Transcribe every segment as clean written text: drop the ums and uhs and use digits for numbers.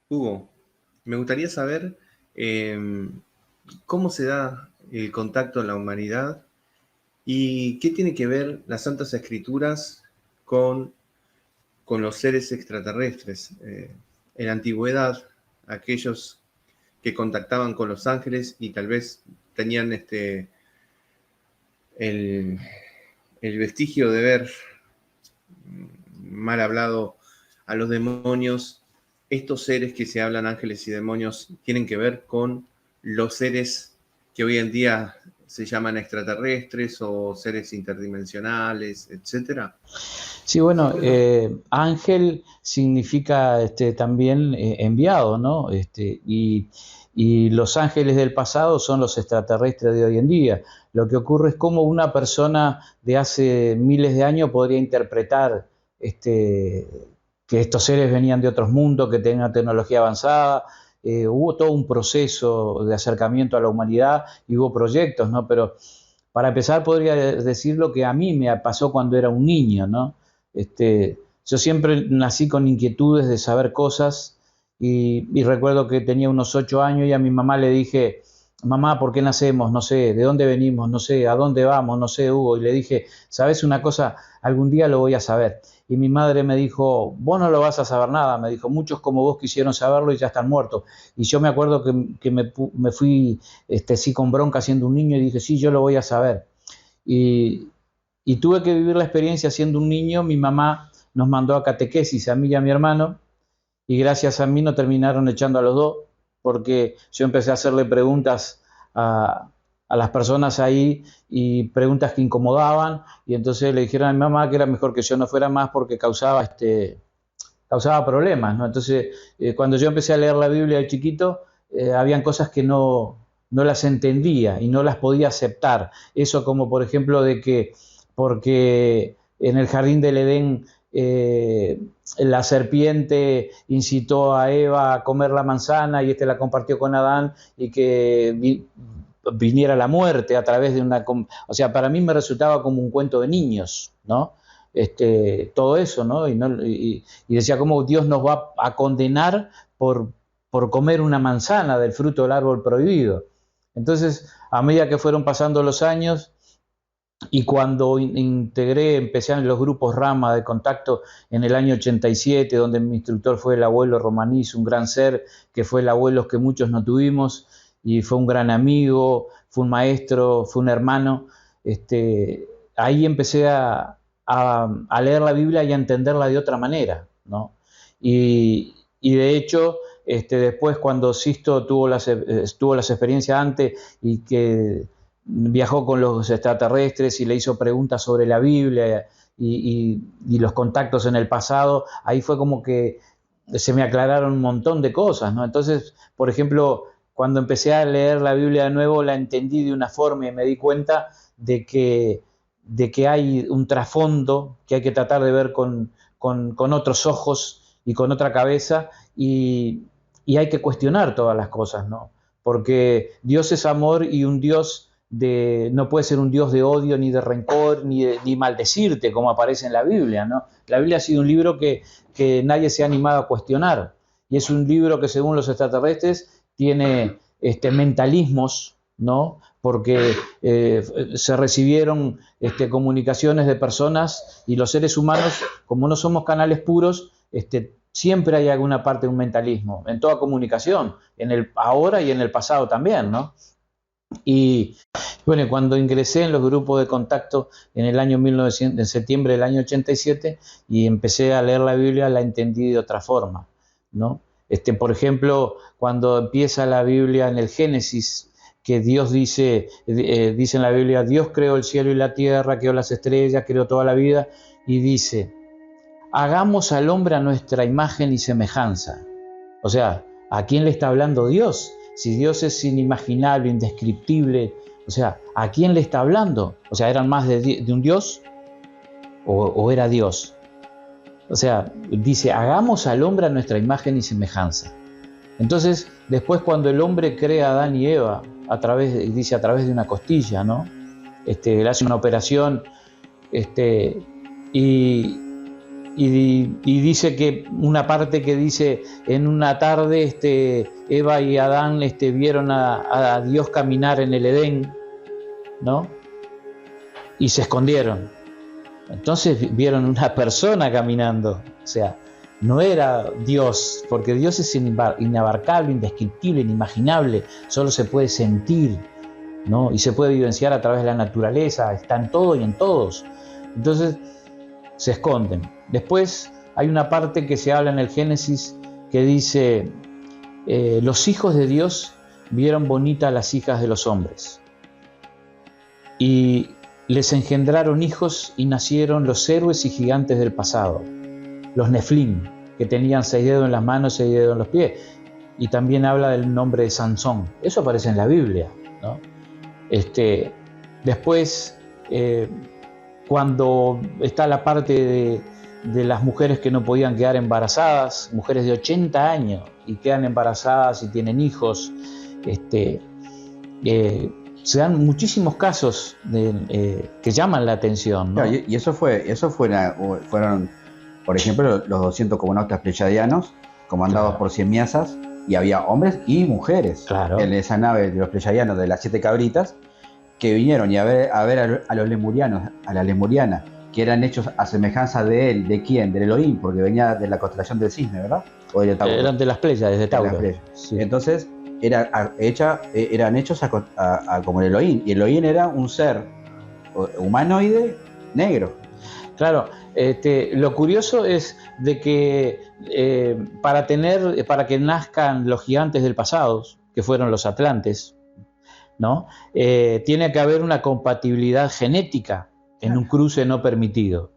Hugo, me gustaría saber cómo se da el contacto en la humanidad y qué tiene que ver las Santas Escrituras con, con los seres extraterrestres. En la antigüedad, aquellos que contactaban con los ángeles y tal vez tenían el, el vestigio de ver, mal hablado, a los demonios. Estos seres que se hablan ángeles y demonios tienen que ver con los seres que hoy en día se llaman extraterrestres o seres interdimensionales, etcétera. Sí, bueno, ángel significa también enviado, ¿no? Y los ángeles del pasado son los extraterrestres de hoy en día. Lo que ocurre es cómo una persona de hace miles de años podría interpretar este, que estos seres venían de otros mundos, que tenían tecnología avanzada. Hubo todo un proceso de acercamiento a la humanidad y hubo proyectos, ¿no? Pero para empezar podría decir lo que a mí me pasó cuando era un niño, ¿no? Yo siempre nací con inquietudes de saber cosas y recuerdo que tenía unos 8 años y a mi mamá le dije, mamá, ¿por qué nacemos? No sé, ¿de dónde venimos? No sé, ¿a dónde vamos? No sé, Hugo. Y le dije, ¿sabes una cosa? Algún día lo voy a saber. Y mi madre me dijo, vos no lo vas a saber nada. Me dijo, muchos como vos quisieron saberlo y ya están muertos. Y yo me acuerdo que me fui sí con bronca siendo un niño y dije, sí, yo lo voy a saber. Y, y tuve que vivir la experiencia siendo un niño. Mi mamá nos mandó a catequesis a mí y a mi hermano, y gracias a mí no terminaron echando a los dos, porque yo empecé a hacerle preguntas a las personas ahí y preguntas que incomodaban, y entonces le dijeron a mi mamá que era mejor que yo no fuera más porque causaba problemas, ¿no? Entonces, cuando yo empecé a leer la Biblia de chiquito, habían cosas que no las entendía y no las podía aceptar. Eso como por ejemplo de que porque en el jardín del Edén la serpiente incitó a Eva a comer la manzana y la compartió con Adán y que viniera la muerte a través de una... O sea, para mí me resultaba como un cuento de niños, ¿no? Todo eso, ¿no? Y decía cómo Dios nos va a condenar por comer una manzana del fruto del árbol prohibido. Entonces, a medida que fueron pasando los años, y cuando empecé en los grupos Rama de contacto en el año 87, donde mi instructor fue el abuelo Romanís, un gran ser que fue el abuelo que muchos no tuvimos, y fue un gran amigo, fue un maestro, fue un hermano. Ahí empecé a leer la Biblia y a entenderla de otra manera, ¿no? Y de hecho, después cuando Sisto tuvo las experiencias antes y que viajó con los extraterrestres y le hizo preguntas sobre la Biblia y los contactos en el pasado, ahí fue como que se me aclararon un montón de cosas, ¿no? Entonces, por ejemplo, cuando empecé a leer la Biblia de nuevo, la entendí de una forma y me di cuenta de que hay un trasfondo que hay que tratar de ver con otros ojos y con otra cabeza, y hay que cuestionar todas las cosas, ¿no? Porque Dios es amor y un Dios no puede ser un Dios de odio, ni de rencor, ni maldecirte, como aparece en la Biblia, ¿no? La Biblia ha sido un libro que nadie se ha animado a cuestionar, y es un libro que según los extraterrestres tiene mentalismos, ¿no? Porque se recibieron comunicaciones de personas, y los seres humanos, como no somos canales puros, siempre hay alguna parte de un mentalismo, en toda comunicación, en el ahora y en el pasado también, ¿no? Y bueno, cuando ingresé en los grupos de contacto en el año 1900, en septiembre del año 87, y empecé a leer la Biblia, la entendí de otra forma, ¿no? Por ejemplo, cuando empieza la Biblia en el Génesis, que Dios dice en la Biblia, Dios creó el cielo y la tierra, creó las estrellas, creó toda la vida, y dice, hagamos al hombre a nuestra imagen y semejanza. O sea, ¿a quién le está hablando Dios? Si Dios es inimaginable, indescriptible, o sea, ¿a quién le está hablando? O sea, ¿eran más de un Dios o era Dios? O sea, dice, hagamos al hombre a nuestra imagen y semejanza. Entonces, después cuando el hombre crea a Adán y Eva, dice a través de una costilla, ¿no? Le hace una operación, y, y dice que una parte que dice, en una tarde Eva y Adán vieron a Dios caminar en el Edén, ¿no? Y se escondieron. Entonces vieron una persona caminando, o sea, no era Dios, porque Dios es inabarcable, indescriptible, inimaginable, solo se puede sentir, ¿no? Y se puede vivenciar a través de la naturaleza, está en todo y en todos. Entonces se esconden. Después hay una parte que se habla en el Génesis que dice, los hijos de Dios vieron bonitas las hijas de los hombres y les engendraron hijos y nacieron los héroes y gigantes del pasado, los Neflim, que tenían 6 dedos en las manos, 6 dedos en los pies. Y también habla del nombre de Sansón. Eso aparece en la Biblia, ¿no? Después, cuando está la parte de las mujeres que no podían quedar embarazadas, mujeres de 80 años y quedan embarazadas y tienen hijos, se dan muchísimos casos que llaman la atención, ¿no? Claro, y eso fueron, por ejemplo, los 200 cosmonautas pleyadianos, comandados por Siemiasas, y había hombres y mujeres en esa nave de los pleyadianos de las 7 cabritas, que vinieron y a ver a los lemurianos, a la lemuriana, que eran hechos a semejanza de él. ¿De quién? Del Elohim, porque venía de la constelación del Cisne, ¿verdad? O de Tauro. Eran de las Pléyades, de Tauro. Sí. Entonces, eran hechos como el Elohim, y el Elohim era un ser humanoide negro. Claro, lo curioso es de que para que nazcan los gigantes del pasado, que fueron los atlantes, ¿no? Tiene que haber una compatibilidad genética en un cruce no permitido.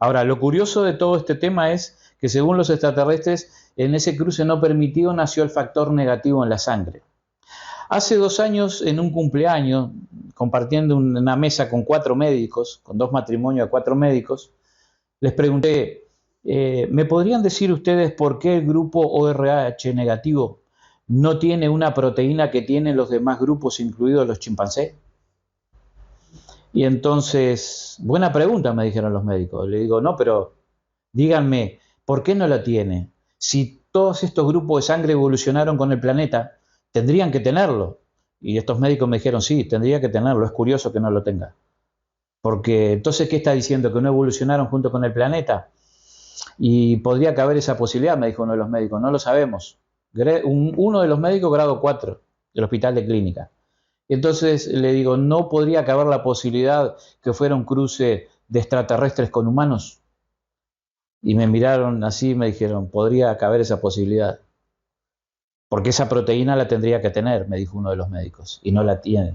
Ahora, lo curioso de todo este tema es que según los extraterrestres, en ese cruce no permitido nació el factor negativo en la sangre. Hace 2 años, en un cumpleaños, compartiendo una mesa con 4 médicos, con 2 matrimonios de 4 médicos, les pregunté, ¿me podrían decir ustedes por qué el grupo ORH negativo no tiene una proteína que tienen los demás grupos, incluidos los chimpancés? Y entonces, buena pregunta, me dijeron los médicos. Le digo, no, pero díganme, ¿por qué no la tiene? Si todos estos grupos de sangre evolucionaron con el planeta, tendrían que tenerlo. Y estos médicos me dijeron, sí, tendría que tenerlo, es curioso que no lo tenga. Porque entonces, ¿qué está diciendo? ¿Que no evolucionaron junto con el planeta? Y podría caber esa posibilidad, me dijo uno de los médicos, no lo sabemos. Uno de los médicos grado 4 del hospital de clínica. Entonces le digo, ¿no podría caber la posibilidad que fuera un cruce de extraterrestres con humanos? Y me miraron así y me dijeron, podría caber esa posibilidad. Porque esa proteína la tendría que tener, me dijo uno de los médicos, y no la tiene.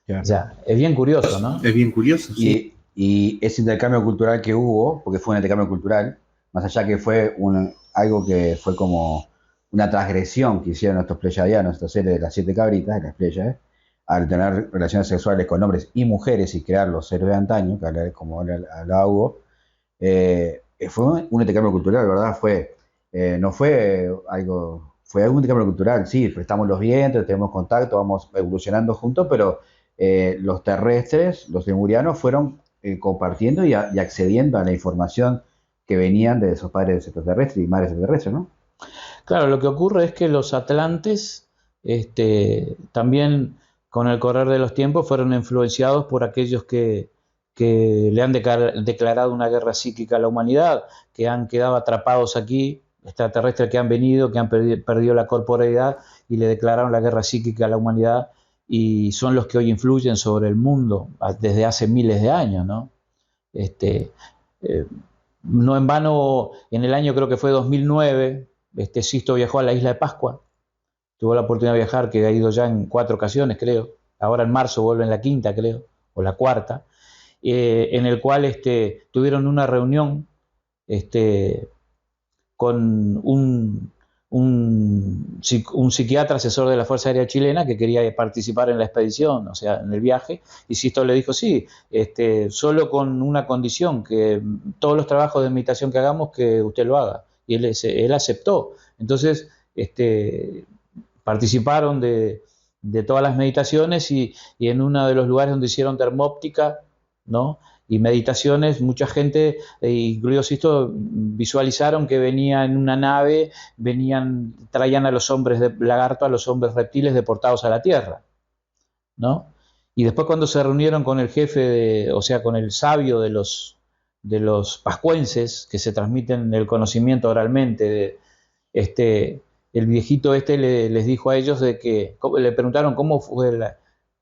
Claro. O sea, es bien curioso, ¿no? Es bien curioso, sí. Y ese intercambio cultural que hubo, porque fue un intercambio cultural, más allá que fue algo que fue como una transgresión que hicieron estos pleyadianos, estos seres de las 7 cabritas, de las Pléyades, al tener relaciones sexuales con hombres y mujeres y crear los héroes de antaño, como hablaba Hugo, fue un intercambio cultural, ¿verdad? No fue algo, fue algún intercambio cultural, sí, prestamos los vientres, tenemos contacto, vamos evolucionando juntos, pero los terrestres, los lemurianos, fueron compartiendo y accediendo a la información que venían de esos padres extraterrestres y madres extraterrestres, ¿no? Claro, lo que ocurre es que los atlantes también con el correr de los tiempos fueron influenciados por aquellos que le han declarado una guerra psíquica a la humanidad, que han quedado atrapados aquí, extraterrestres que han venido, que han perdido la corporeidad y le declararon la guerra psíquica a la humanidad, y son los que hoy influyen sobre el mundo desde hace miles de años, ¿no? No en vano, en el año creo que fue 2009, Sisto viajó a la isla de Pascua, tuvo la oportunidad de viajar, que ha ido ya en 4 ocasiones, creo, ahora en marzo vuelve en la 5ª, creo, o la 4ª, en el cual tuvieron una reunión con un psiquiatra asesor de la Fuerza Aérea Chilena que quería participar en la expedición, o sea, en el viaje, y Sisto le dijo, sí, solo con una condición, que todos los trabajos de meditación que hagamos, que usted lo haga. Y él aceptó. Entonces, participaron de todas las meditaciones y en uno de los lugares donde hicieron termóptica, ¿no? y meditaciones, mucha gente, incluido Sisto, visualizaron que venía en una nave, traían a los hombres de lagarto, a los hombres reptiles deportados a la Tierra, ¿no? Y después cuando se reunieron con el jefe, o sea, con el sabio de los pascuenses, que se transmiten el conocimiento oralmente, el viejito les dijo a ellos le preguntaron cómo fue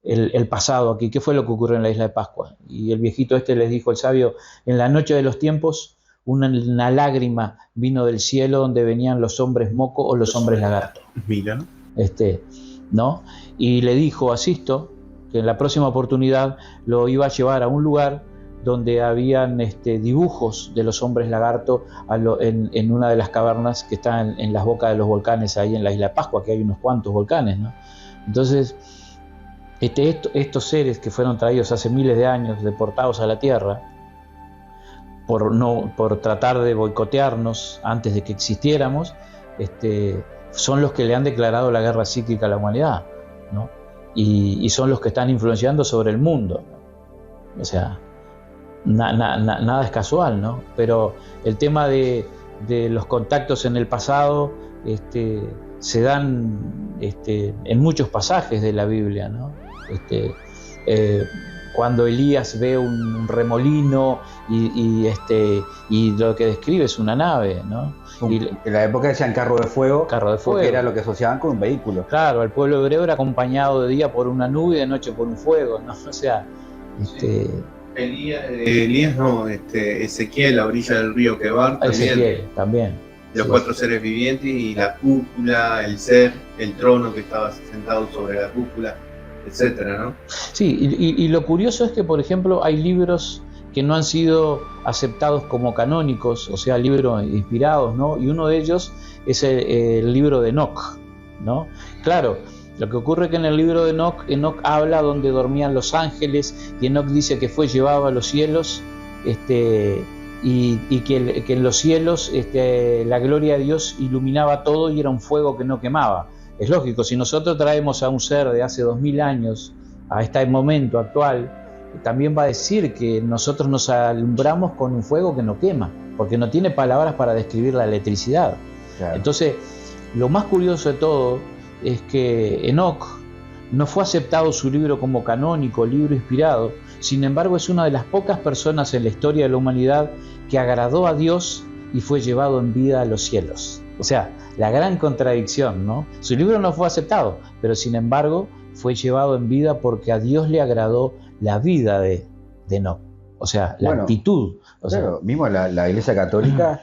el pasado aquí, qué fue lo que ocurrió en la isla de Pascua. Y el viejito les dijo, el sabio, en la noche de los tiempos, una lágrima vino del cielo donde venían los hombres moco o los hombres lagarto. Mira. ¿No? Y le dijo a Sisto que en la próxima oportunidad lo iba a llevar a un lugar donde habían dibujos de los hombres lagarto en una de las cavernas que están en las bocas de los volcanes ahí en la isla de Pascua, que hay unos cuantos volcanes, ¿no? Entonces, estos seres que fueron traídos hace miles de años, deportados a la Tierra, por tratar de boicotearnos antes de que existiéramos, son los que le han declarado la guerra psíquica a la humanidad, ¿no? Y son los que están influenciando sobre el mundo, ¿no? O sea, nada es casual, ¿no? Pero el tema de los contactos en el pasado se dan en muchos pasajes de la Biblia, ¿no? Cuando Elías ve un remolino y lo que describe es una nave, ¿no? En la época decían carro de fuego, porque era lo que asociaban con un vehículo. Claro, el pueblo hebreo era acompañado de día por una nube y de noche por un fuego, ¿no? O sea, Elías no, Ezequiel, la orilla del río Quebar, también. Los cuatro seres vivientes y la cúpula, el ser, el trono que estaba sentado sobre la cúpula, etcétera, ¿no? Sí, y lo curioso es que, por ejemplo, hay libros que no han sido aceptados como canónicos, o sea, libros inspirados, ¿no? Y uno de ellos es el libro de Enoch, ¿no? Claro, lo que ocurre es que en el libro de Enoch habla donde dormían los ángeles, y Enoch dice que fue llevado a los cielos, y que en los cielos la gloria de Dios iluminaba todo y era un fuego que no quemaba. Es lógico, si nosotros traemos a un ser de hace 2000 años a este momento actual, también va a decir que nosotros nos alumbramos con un fuego que no quema, porque no tiene palabras para describir la electricidad. Claro. Entonces, lo más curioso de todo es que Enoch no fue aceptado su libro como canónico, libro inspirado. Sin embargo, es una de las pocas personas en la historia de la humanidad que agradó a Dios y fue llevado en vida a los cielos. O sea, la gran contradicción, ¿no? Su libro no fue aceptado, pero sin embargo fue llevado en vida porque a Dios le agradó la vida de Enoch. O sea, la actitud. Claro, mismo la Iglesia Católica,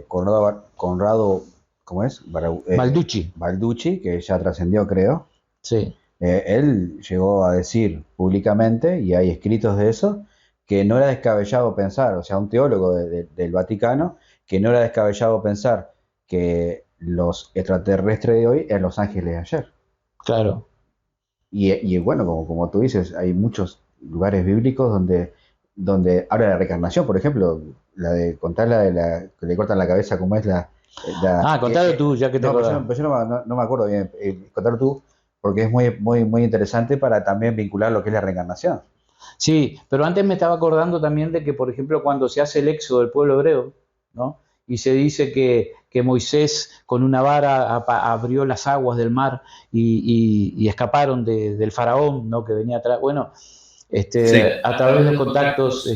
Conrado, ¿cómo es? Balducci, que ya trascendió, creo. Sí. Él llegó a decir públicamente, y hay escritos de eso, que no era descabellado pensar, o sea, un teólogo del Vaticano, que no era descabellado pensar que los extraterrestres de hoy eran los ángeles de ayer. Claro. Y bueno, como tú dices, hay muchos lugares bíblicos donde habla de la reencarnación, por ejemplo, la de contar que le cortan la cabeza, como es contalo tú, ya que te acordás. Yo no me acuerdo bien, contalo tú, porque es muy, muy, muy interesante para también vincular lo que es la reencarnación. Sí, pero antes me estaba acordando también de que, por ejemplo, cuando se hace el éxodo del pueblo hebreo, ¿no? Y se dice que Moisés con una vara abrió las aguas del mar y escaparon del faraón, ¿no? Que venía atrás. Bueno, a través de contactos,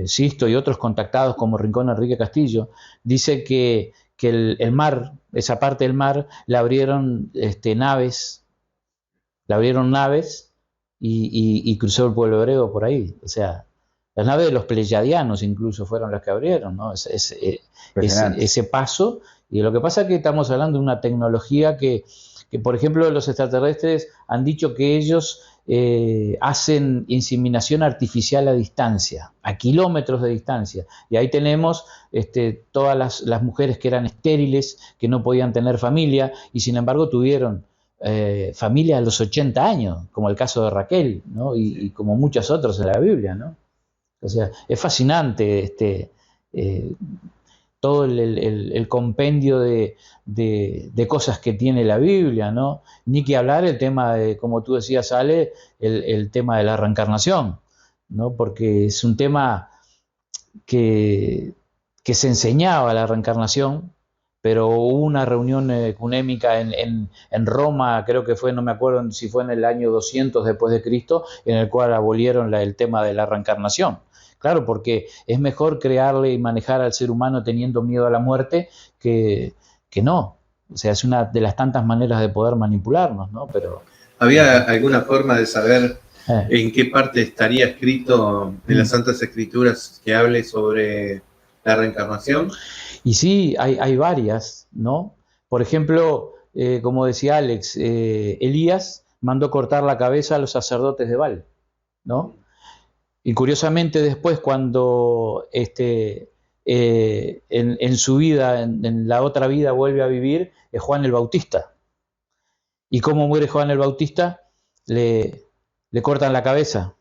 Sisto y otros contactados como Rincón Enrique Castillo, dice que el mar, esa parte del mar, la abrieron naves y cruzó el pueblo hebreo por ahí. O sea, las naves de los pleyadianos incluso fueron las que abrieron, ¿no? Ese paso. Y lo que pasa es que estamos hablando de una tecnología que por ejemplo, los extraterrestres han dicho que ellos hacen inseminación artificial a distancia, a kilómetros de distancia. Y ahí tenemos todas las mujeres que eran estériles, que no podían tener familia, y sin embargo tuvieron familia a los 80 años, como el caso de Raquel, ¿no? Y como muchos otros en la Biblia, ¿no? O sea, es fascinante todo el compendio de cosas que tiene la Biblia, ¿no? Ni que hablar el tema de, como tú decías, Ale, el tema de la reencarnación. ¿no? Porque es un tema que se enseñaba la reencarnación, pero hubo una reunión ecuménica en Roma, creo que fue, no me acuerdo si fue en el año 200 después de Cristo, en el cual abolieron el tema de la reencarnación. Claro, porque es mejor crearle y manejar al ser humano teniendo miedo a la muerte que no. O sea, es una de las tantas maneras de poder manipularnos, ¿no? Pero ¿había alguna forma de saber en qué parte estaría escrito en las Santas Escrituras que hable sobre la reencarnación? Y sí, hay varias, ¿no? Por ejemplo, como decía Alex, Elías mandó cortar la cabeza a los sacerdotes de Baal, ¿no? Y curiosamente después cuando en su vida, en la otra vida vuelve a vivir, es Juan el Bautista. ¿Y cómo muere Juan el Bautista? Le cortan la cabeza.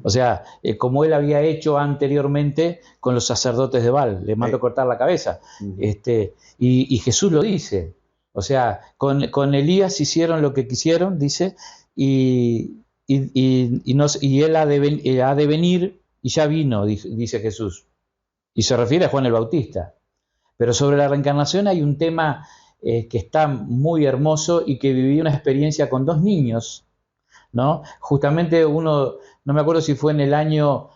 O sea, como él había hecho anteriormente con los sacerdotes de Baal, le mandó cortar la cabeza. Y Jesús lo dice. O sea, con Elías hicieron lo que quisieron, dice, y él ha de venir, y ya vino, dice Jesús. Y se refiere a Juan el Bautista. Pero sobre la reencarnación hay un tema que está muy hermoso y que viví una experiencia con 2 niños, ¿no? Justamente uno, no me acuerdo si fue en el año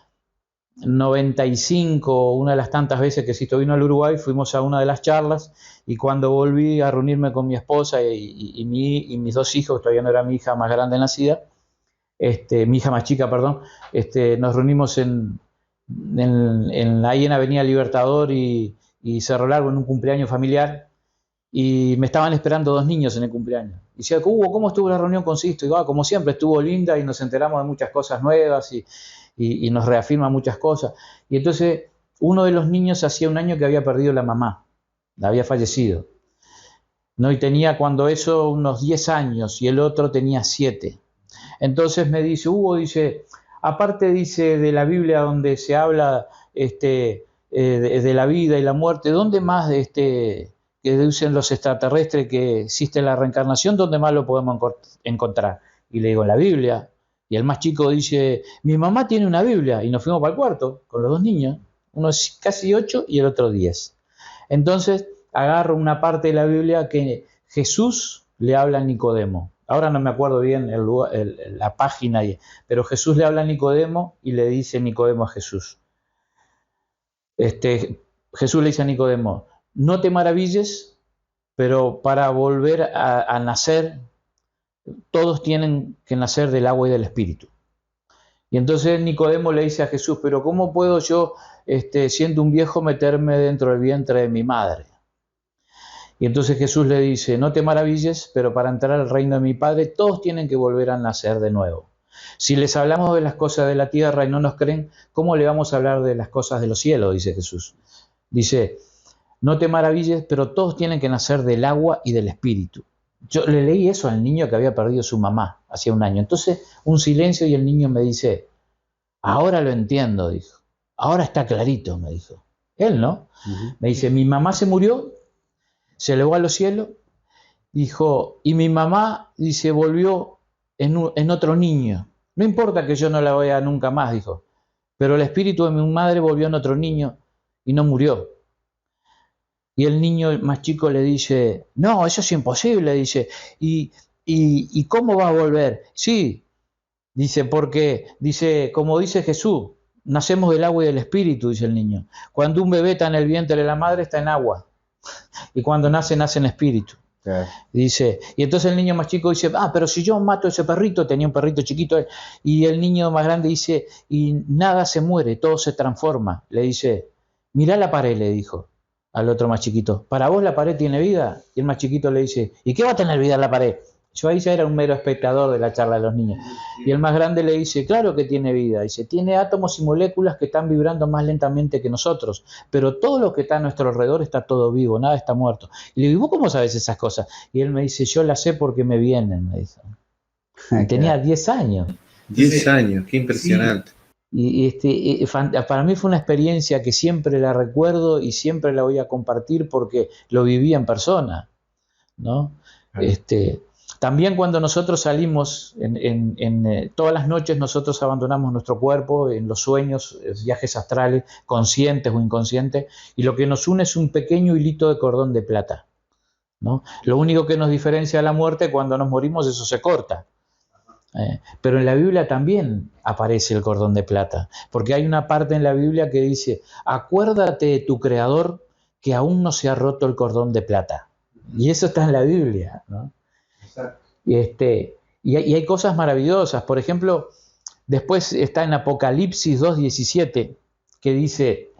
95, una de las tantas veces que Sisto vino al Uruguay, fuimos a una de las charlas y cuando volví a reunirme con mi esposa y mis 2 hijos, todavía no era mi hija más grande nacida, mi hija más chica, perdón, nos reunimos ahí en Avenida Libertador y Cerro Largo en un cumpleaños familiar. Y me estaban esperando 2 niños en el cumpleaños. Y decía, Hugo, ¿cómo estuvo la reunión con Sisto? Y digo, como siempre, estuvo linda y nos enteramos de muchas cosas nuevas y nos reafirma muchas cosas. Y entonces, uno de los niños hacía un año que había perdido la mamá, había fallecido, ¿no? Y tenía cuando eso unos 10 años y el otro tenía 7. Entonces me dice, Hugo, dice, aparte dice de la Biblia donde se habla de la vida y la muerte, ¿dónde más que dicen los extraterrestres que existe la reencarnación, ¿dónde más lo podemos encontrar? Y le digo, en la Biblia. Y el más chico dice, mi mamá tiene una Biblia. Y nos fuimos para el cuarto con los 2 niños, uno casi 8 y el otro 10. Entonces agarro una parte de la Biblia que Jesús le habla a Nicodemo. Ahora no me acuerdo bien la página, pero Jesús le habla a Nicodemo y le dice Nicodemo a Jesús. Jesús le dice a Nicodemo, no te maravilles, pero para volver a nacer, todos tienen que nacer del agua y del espíritu. Y entonces Nicodemo le dice a Jesús, pero ¿cómo puedo yo, siendo un viejo, meterme dentro del vientre de mi madre? Y entonces Jesús le dice, no te maravilles, pero para entrar al reino de mi Padre, todos tienen que volver a nacer de nuevo. Si les hablamos de las cosas de la tierra y no nos creen, ¿cómo le vamos a hablar de las cosas de los cielos? Dice Jesús. Dice, no te maravilles, pero todos tienen que nacer del agua y del espíritu. Yo le leí eso al niño que había perdido su mamá hacía un año. Entonces, un silencio y el niño me dice, ahora lo entiendo, dijo. Ahora está clarito, me dijo. Él, ¿no? Me dice, mi mamá se murió, se elevó a los cielos, dijo, y mi mamá, dice, volvió en otro niño. No importa que yo no la vea nunca más, dijo, pero el espíritu de mi madre volvió en otro niño y no murió. Y el niño más chico le dice, no, eso es imposible, dice, ¿y cómo va a volver? Sí, dice, porque, dice, como dice Jesús, nacemos del agua y del espíritu, dice el niño. Cuando un bebé está en el vientre de la madre, está en agua. Y cuando nace, nace en espíritu. Claro. Dice, y entonces el niño más chico dice, pero si yo mato a ese perrito, tenía un perrito chiquito, y el niño más grande dice, y nada se muere, todo se transforma. Le dice, mirá la pared, le dijo al otro más chiquito, ¿para vos la pared tiene vida? Y el más chiquito le dice, ¿y qué va a tener vida la pared? Yo ahí ya era un mero espectador de la charla de los niños. Y el más grande le dice, claro que tiene vida. Dice, tiene átomos y moléculas que están vibrando más lentamente que nosotros, pero todo lo que está a nuestro alrededor está todo vivo, nada está muerto. Y le digo, ¿vos cómo sabes esas cosas? Y él me dice, yo las sé porque me vienen, me dice. Y tenía 10 años. 10 años, qué impresionante. Y para mí fue una experiencia que siempre la recuerdo y siempre la voy a compartir porque lo viví en persona, ¿no? También cuando nosotros salimos, todas las noches nosotros abandonamos nuestro cuerpo en los sueños, viajes astrales, conscientes o inconscientes, y lo que nos une es un pequeño hilito de cordón de plata, ¿no? Lo único que nos diferencia de la muerte, cuando nos morimos, eso se corta. Pero en la Biblia también aparece el cordón de plata, porque hay una parte en la Biblia que dice: acuérdate de tu Creador, que aún no se ha roto el cordón de plata. Y eso está en la Biblia, ¿no? Y hay cosas maravillosas. Por ejemplo, después está en Apocalipsis 2:17, que dice: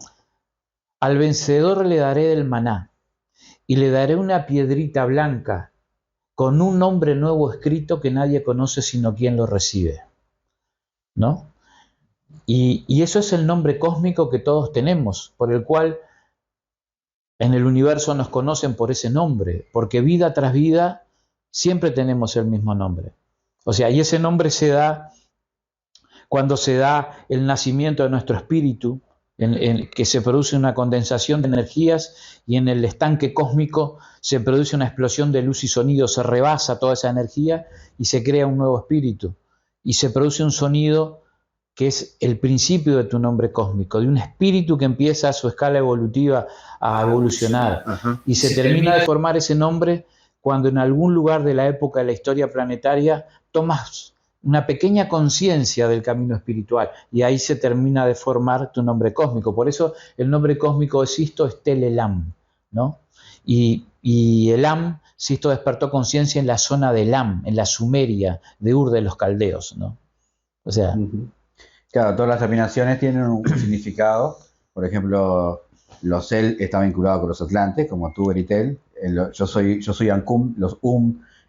al vencedor le daré del maná, y le daré una piedrita blanca, con un nombre nuevo escrito que nadie conoce sino quien lo recibe, ¿no? Y eso es el nombre cósmico que todos tenemos, por el cual en el universo nos conocen por ese nombre, porque vida tras vida siempre tenemos el mismo nombre. O sea, y ese nombre se da cuando se da el nacimiento de nuestro espíritu, en que se produce una condensación de energías, y en el estanque cósmico se produce una explosión de luz y sonido, se rebasa toda esa energía y se crea un nuevo espíritu. Y se produce un sonido que es el principio de tu nombre cósmico, de un espíritu que empieza su escala evolutiva a evolucionar. Ajá. Y se termina de formar ese nombre cuando en algún lugar de la época de la historia planetaria tomas una pequeña conciencia del camino espiritual, y ahí se termina de formar tu nombre cósmico. Por eso el nombre cósmico de Sisto es Tel-Elam, ¿no? Y Elam, Sisto despertó conciencia en la zona de Elam, en la Sumeria, de Ur de los caldeos, ¿no? O sea... Claro, todas las terminaciones tienen un significado. Por ejemplo, los El está vinculado con los atlantes, como Tuber y Tel. Yo soy Ancum, los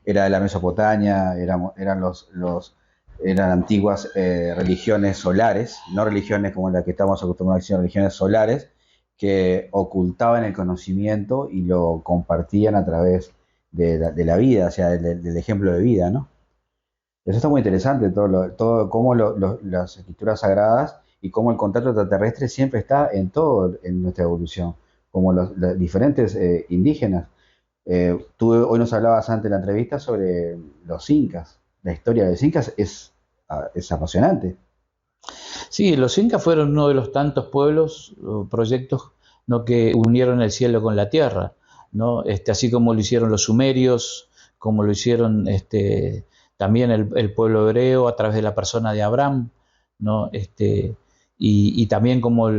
era de la Mesopotamia, eran antiguas religiones solares, no religiones como la que estamos acostumbrados, sino religiones solares, que ocultaban el conocimiento y lo compartían a través de la vida, o sea, del ejemplo de vida, ¿no? Eso está muy interesante, todo cómo las escrituras sagradas y cómo el contacto extraterrestre siempre está en todo en nuestra evolución, como los diferentes indígenas. Tú hoy nos hablabas antes de la entrevista sobre los incas. La historia de los incas es apasionante. Sí, los incas fueron uno de los tantos pueblos o proyectos, ¿no?, que unieron el cielo con la tierra, ¿no? Así como lo hicieron los sumerios, como lo hicieron también el pueblo hebreo a través de la persona de Abraham, ¿no? Y también como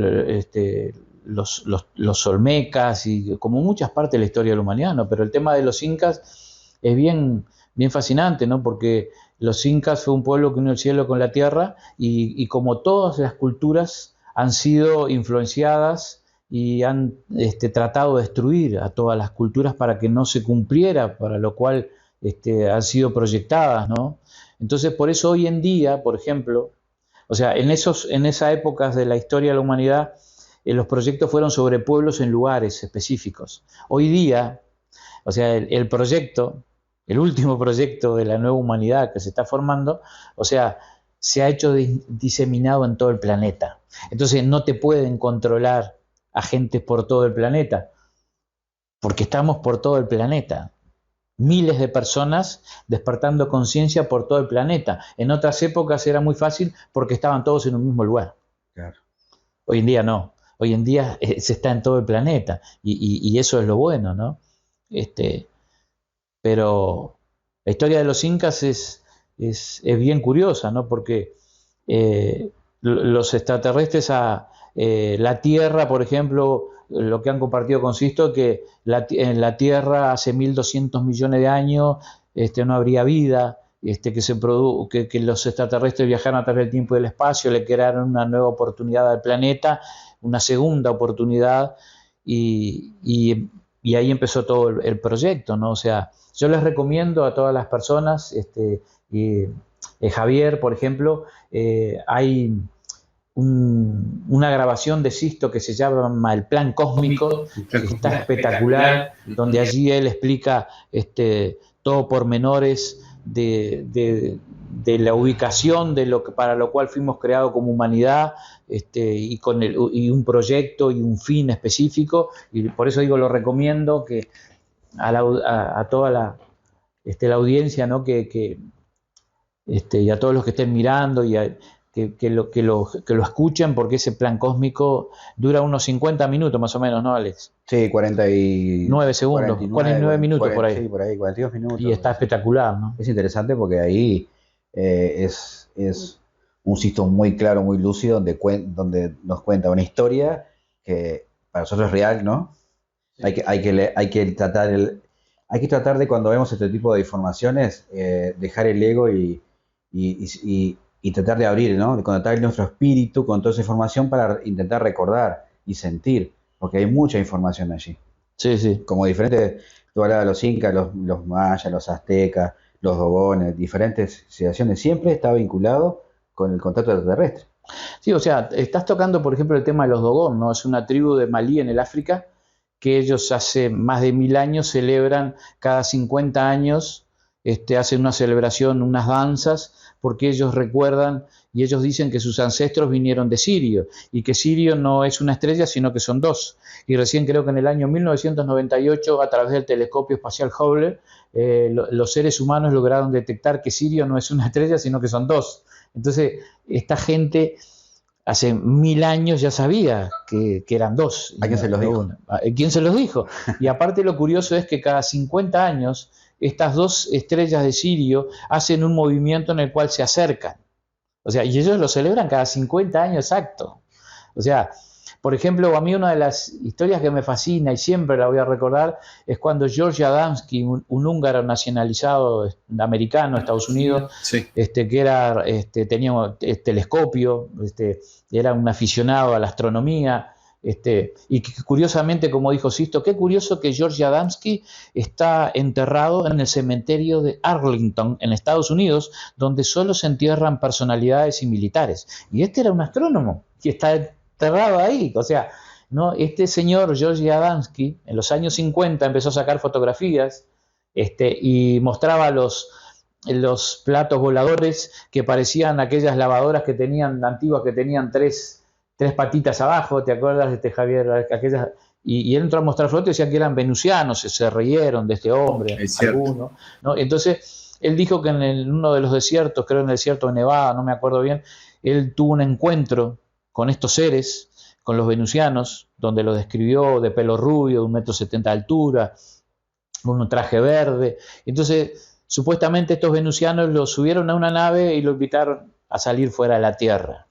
los olmecas, y como muchas partes de la historia de la humanidad, ¿no? Pero el tema de los incas es bien fascinante, ¿no? Porque los incas fue un pueblo que unió el cielo con la tierra, y como todas las culturas han sido influenciadas y han tratado de destruir a todas las culturas para que no se cumpliera, para lo cual han sido proyectadas, ¿no? Entonces, por eso hoy en día, por ejemplo, o sea, en esas épocas de la historia de la humanidad, los proyectos fueron sobre pueblos en lugares específicos. Hoy día, o sea, el proyecto, el último proyecto de la nueva humanidad que se está formando, o sea, se ha hecho diseminado en todo el planeta. Entonces no te pueden controlar agentes por todo el planeta, porque estamos por todo el planeta. Miles de personas despertando conciencia por todo el planeta. En otras épocas era muy fácil porque estaban todos en un mismo lugar. Claro. Hoy en día no. Hoy en día se está en todo el planeta, y eso es lo bueno, ¿no? Pero la historia de los incas es bien curiosa, ¿no? Porque los extraterrestres la Tierra, por ejemplo, lo que han compartido con Sisto, que en la Tierra hace 1.200 millones de años no habría vida, que los extraterrestres viajaron a través del tiempo y del espacio, le crearon una nueva oportunidad al planeta, una segunda oportunidad, y ahí empezó todo el proyecto, ¿no? O sea, yo les recomiendo a todas las personas, Javier, por ejemplo, hay una grabación de Sisto que se llama El Plan Cósmico, que está espectacular, donde allí él explica todo pormenores de la ubicación de para lo cual fuimos creados como humanidad, y un proyecto y un fin específico, y por eso digo, lo recomiendo que a toda la audiencia, ¿no? Y a todos los que estén mirando que lo escuchen, porque ese plan cósmico dura unos 50 minutos más o menos, ¿no, Alex? Sí, 9 segundos, 49 minutos por ahí. Sí, por ahí, 42 minutos. Y está espectacular, ¿no? Es interesante porque ahí es un sistema muy claro, muy lúcido, donde nos cuenta una historia que para nosotros es real, ¿no? Sí. Hay que tratar de, cuando vemos este tipo de informaciones, dejar el ego y tratar de abrir, ¿no? De conectar nuestro espíritu con toda esa información para intentar recordar y sentir, porque hay mucha información allí. Sí, sí. Como diferentes, tú hablabas de los incas, los mayas, los aztecas, los dogones, diferentes civilizaciones, siempre está vinculado con el contacto extraterrestre. Sí, o sea, estás tocando, por ejemplo, el tema de los Dogon, ¿no? Es una tribu de Malí en el África que ellos hace más de 1000 años celebran cada 50 años, hacen una celebración, unas danzas, porque ellos recuerdan y ellos dicen que sus ancestros vinieron de Sirio y que Sirio no es una estrella, sino que son dos. Y recién creo que en el año 1998, a través del telescopio espacial Hubble, los seres humanos lograron detectar que Sirio no es una estrella, sino que son dos. Entonces, esta gente hace 1000 años ya sabía que eran dos. ¿A quién se los dijo? ¿Quién se los dijo? Y aparte lo curioso es que cada 50 años estas dos estrellas de Sirio hacen un movimiento en el cual se acercan. O sea, y ellos lo celebran cada 50 años exacto. O sea, por ejemplo, a mí una de las historias que me fascina y siempre la voy a recordar es cuando George Adamski, un húngaro nacionalizado americano, Estados Unidos, sí. Que era, tenía un telescopio, era un aficionado a la astronomía, y que curiosamente, como dijo Sisto, qué curioso que George Adamski está enterrado en el cementerio de Arlington, en Estados Unidos, donde solo se entierran personalidades y militares. Y era un astrónomo que está enterrado ahí. O sea, ¿no? Este señor George Adamski en los años 50 empezó a sacar fotografías y mostraba los platos voladores que parecían aquellas lavadoras que tenían antiguas, que tenían tres patitas abajo, ¿te acuerdas, Javier? Aquellas, y él entró a mostrar fotos y decían que eran venusianos, se rieron de este hombre, algunos, ¿no? Entonces, él dijo que en uno de los desiertos, creo en el desierto de Nevada, no me acuerdo bien, él tuvo un encuentro con estos seres, con los venusianos, donde los describió de pelo rubio, de 1,70 m de altura, con un traje verde. Entonces, supuestamente estos venusianos lo subieron a una nave y lo invitaron a salir fuera de la Tierra.